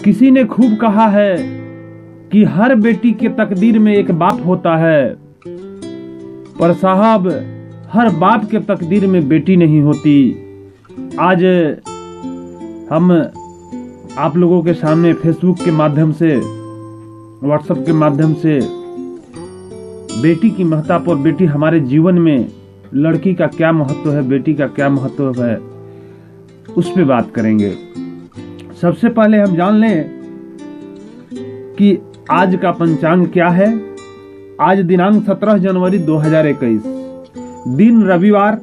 किसी ने खूब कहा है कि हर बेटी के तकदीर में एक बाप होता है, पर साहब हर बाप के तकदीर में बेटी नहीं होती। आज हम आप लोगों के सामने फेसबुक के माध्यम से, व्हाट्सएप के माध्यम से बेटी की महत्व और बेटी हमारे जीवन में लड़की का क्या महत्व है, बेटी का क्या महत्व है, उस पे बात करेंगे। सबसे पहले हम जान लें कि आज का पंचांग क्या है। आज दिनांक 17 जनवरी 2021, दिन रविवार,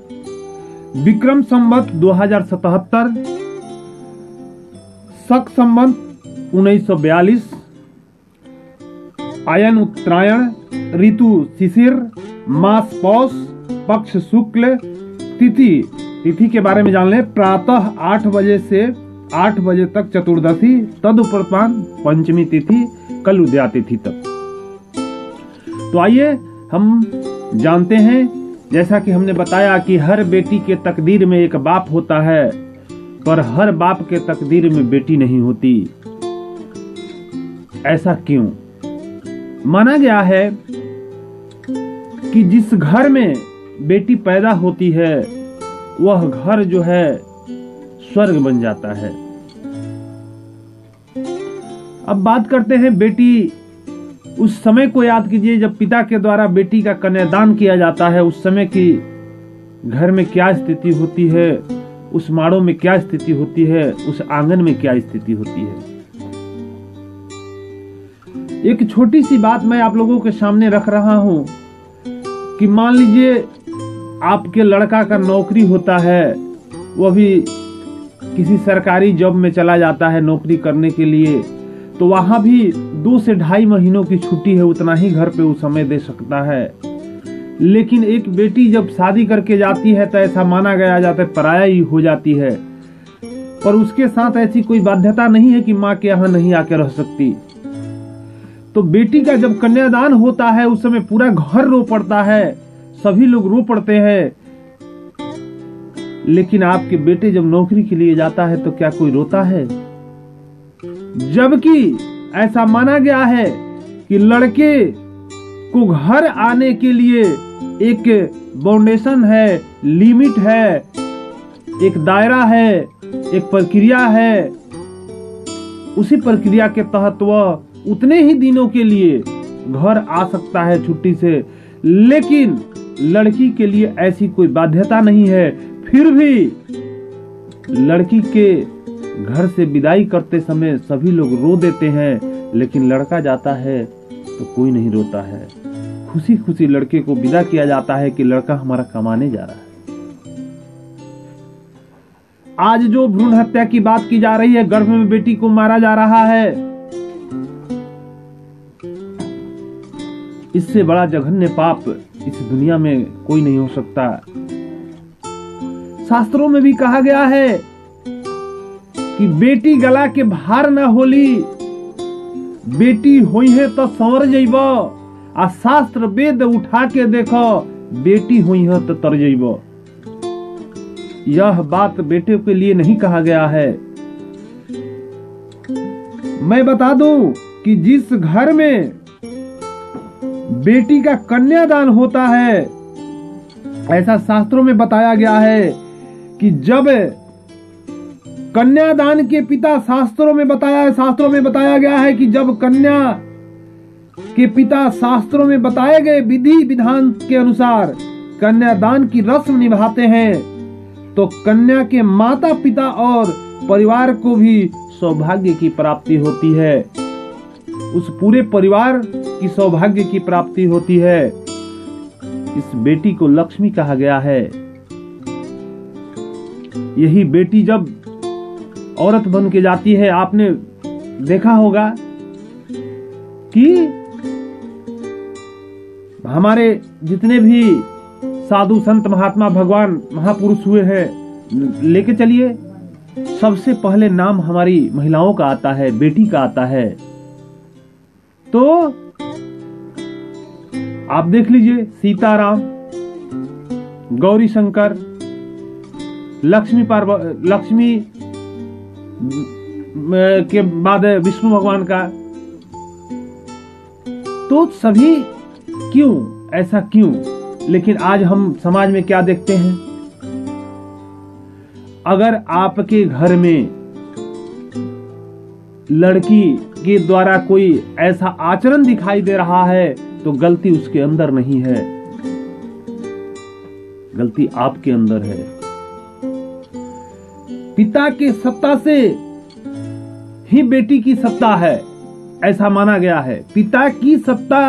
विक्रम संवत 2077, शक संवत 1942, आयन उत्तरायण, ऋतु शिशिर, मास पौष, पक्ष शुक्ल, तिथि के बारे में जान लें। प्रातः 8 बजे से 8 बजे तक चतुर्दशी, तदुपरांत पंचमी तिथि, कल उदया तिथि तक। तो आइए हम जानते हैं, जैसा कि हमने बताया कि हर बेटी के तकदीर में एक बाप होता है, पर हर बाप के तकदीर में बेटी नहीं होती। ऐसा क्यों? माना गया है कि जिस घर में बेटी पैदा होती है वह घर जो है स्वर्ग बन जाता है। अब बात करते हैं बेटी, उस समय को याद कीजिए जब पिता के द्वारा बेटी का कन्यादान किया जाता है। उस समय की घर में क्या स्थिति होती है, उस माड़ों में क्या स्थिति होती है, उस आंगन में क्या स्थिति होती है। एक छोटी सी बात मैं आप लोगों के सामने रख रहा हूं कि मान लीजिए आपके लड़का का नौकरी होता है, वह भी किसी सरकारी जॉब में चला जाता है नौकरी करने के लिए, तो वहां भी 2 से 2.5 महीनों की छुट्टी है, उतना ही घर पे वो समय दे सकता है। लेकिन एक बेटी जब शादी करके जाती है तो ऐसा माना गया जाता है पराया ही हो जाती है, पर उसके साथ ऐसी कोई बाध्यता नहीं है कि माँ के यहाँ नहीं आके रह सकती। तो बेटी का जब कन्यादान होता है उस समय पूरा घर रो पड़ता है, सभी लोग रो पड़ते हैं। लेकिन आपके बेटे जब नौकरी के लिए जाता है तो क्या कोई रोता है? जबकि ऐसा माना गया है कि लड़के को घर आने के लिए एक बाउंडेशन है, लिमिट है, एक दायरा है, एक प्रक्रिया है। उसी प्रक्रिया के तहत वह उतने ही दिनों के लिए घर आ सकता है छुट्टी से। लेकिन लड़की के लिए ऐसी कोई बाध्यता नहीं है। फिर भी लड़की के घर से विदाई करते समय सभी लोग रो देते हैं, लेकिन लड़का जाता है तो कोई नहीं रोता है। खुशी खुशी लड़के को विदा किया जाता है कि लड़का हमारा कमाने जा रहा है। आज जो भ्रूण हत्या की बात की जा रही है, गर्भ में बेटी को मारा जा रहा है, इससे बड़ा जघन्य पाप इस दुनिया में कोई नहीं हो सकता। शास्त्रों में भी कहा गया है कि बेटी गला के भार न होली, बेटी होई है तो संवर जइब, आ शास्त्र वेद उठा के देखो, बेटी हुई है तो तर जइब। यह बात बेटे के लिए नहीं कहा गया है। मैं बता दूं कि जिस घर में बेटी का कन्यादान होता है, ऐसा शास्त्रों में बताया गया है कि जब कन्यादान के पिता, शास्त्रों में बताया गया है कि जब कन्या के पिता शास्त्रों में बताए गए विधि विधान के अनुसार कन्यादान की रस्म निभाते हैं, तो कन्या के माता पिता और परिवार को भी सौभाग्य की प्राप्ति होती है। उस पूरे परिवार की सौभाग्य की प्राप्ति होती है। इस बेटी को लक्ष्मी कहा गया है। यही बेटी जब औरत बन के जाती है, आपने देखा होगा कि हमारे जितने भी साधु संत महात्मा भगवान महापुरुष हुए हैं, लेके चलिए, सबसे पहले नाम हमारी महिलाओं का आता है, बेटी का आता है। तो आप देख लीजिए, सीताराम, गौरी शंकर, लक्ष्मी के बाद विष्णु भगवान का। तो सभी क्यों, ऐसा क्यों? लेकिन आज हम समाज में क्या देखते हैं? अगर आपके घर में लड़की के द्वारा कोई ऐसा आचरण दिखाई दे रहा है तो गलती उसके अंदर नहीं है, गलती आपके अंदर है। पिता की सत्ता से ही बेटी की सत्ता है, ऐसा माना गया है। पिता की सत्ता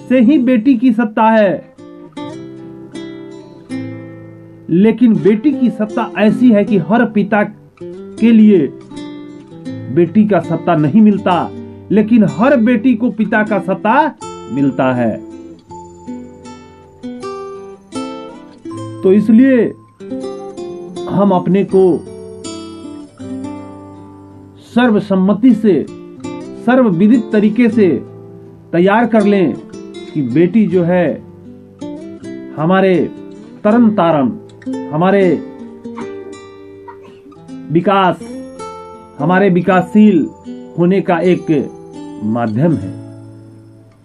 से ही बेटी की सत्ता है। लेकिन बेटी की सत्ता ऐसी है कि हर पिता के लिए बेटी का सत्ता नहीं मिलता, लेकिन हर बेटी को पिता का सत्ता मिलता है। तो इसलिए हम अपने को सर्वसम्मति से, सर्वविदित तरीके से तैयार कर लें कि बेटी जो है हमारे तरन तारण, हमारे विकास, हमारे विकासशील होने का एक माध्यम है।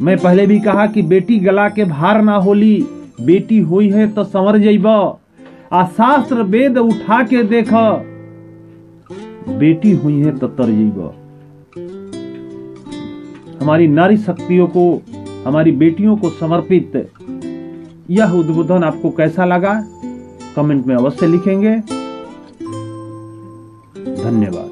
मैं पहले भी कहा कि बेटी गला के भार ना होली, बेटी हुई है तो संवर जइब। आ शास्त्र वेद उठा के देख, बेटी हुई है तो तर जइब। हमारी नारी शक्तियों को, हमारी बेटियों को समर्पित यह उद्बोधन आपको कैसा लगा? कमेंट में अवश्य लिखेंगे। धन्यवाद।